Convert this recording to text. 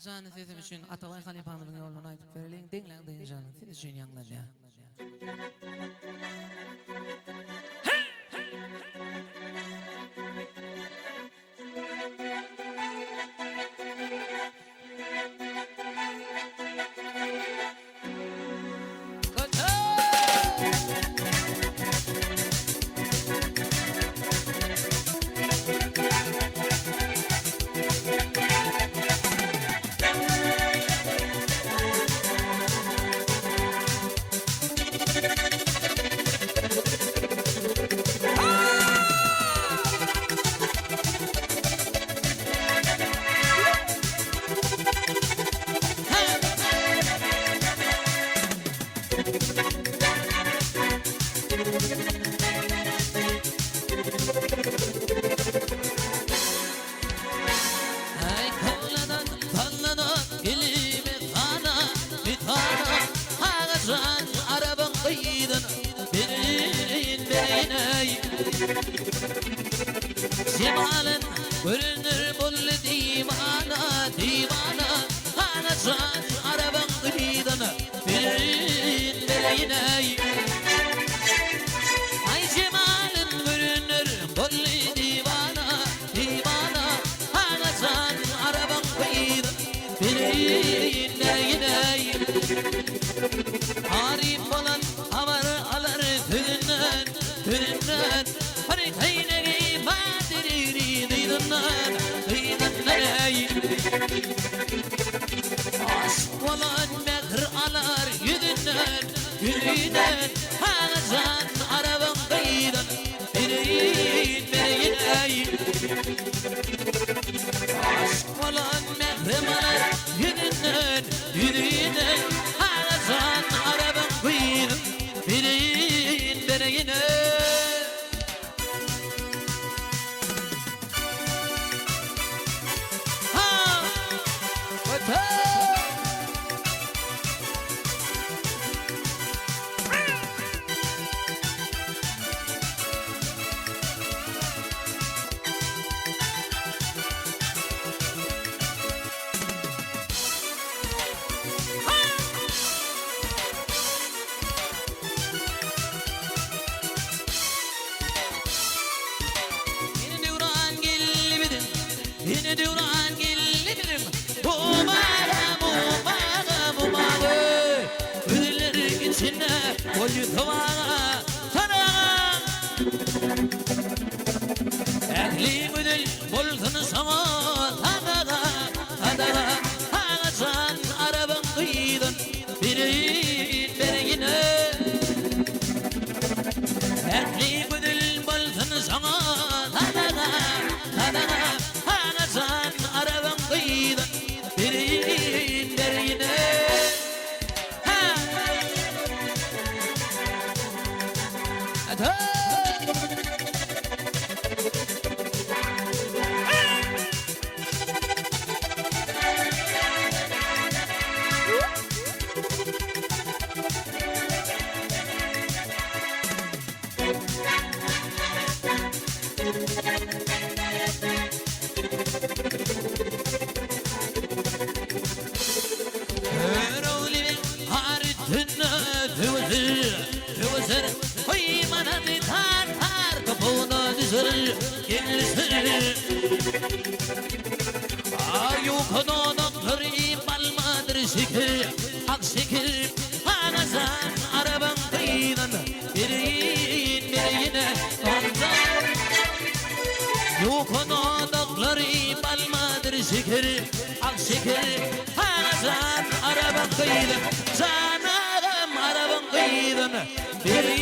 Canı sizin için Atabay Halifa'nın yolunu aytıp verelim. Dinleyin canı sizin için yanlar ya. Cemalin görünür bul divana divana Anacan araban gıydın birin beleyiney Ay Cemalin görünür bul divana divana Anacan araban gıydın birin beleyiney Arif olan havarı alır tünden tünden Hani kayne Aşk olan mehir alar yüzünden Yüzünden Hacan araban kıyıdan Birin birin Aşk olan mehir alar yüzünden Yüzünden Hacan araban kıyıdan Birin birin Yine duran gelirim Mumaga Güllerin içine Koyu tavana Tanağa Ehli müdül Bulsun sana Tanağa Ağacan araban kıydın Birin bergine Ehli müdül Bulsun sana Tanağa Anacan araban kıyıdan birin derine Ayukanonakları balmadır şekil Hak şekil Anacan araban kıyıdan Birin birine ondan Yukanonakları balmadır şekil Hak şekil Anacan araban kıyıdan Canım araban kıyıdan Birin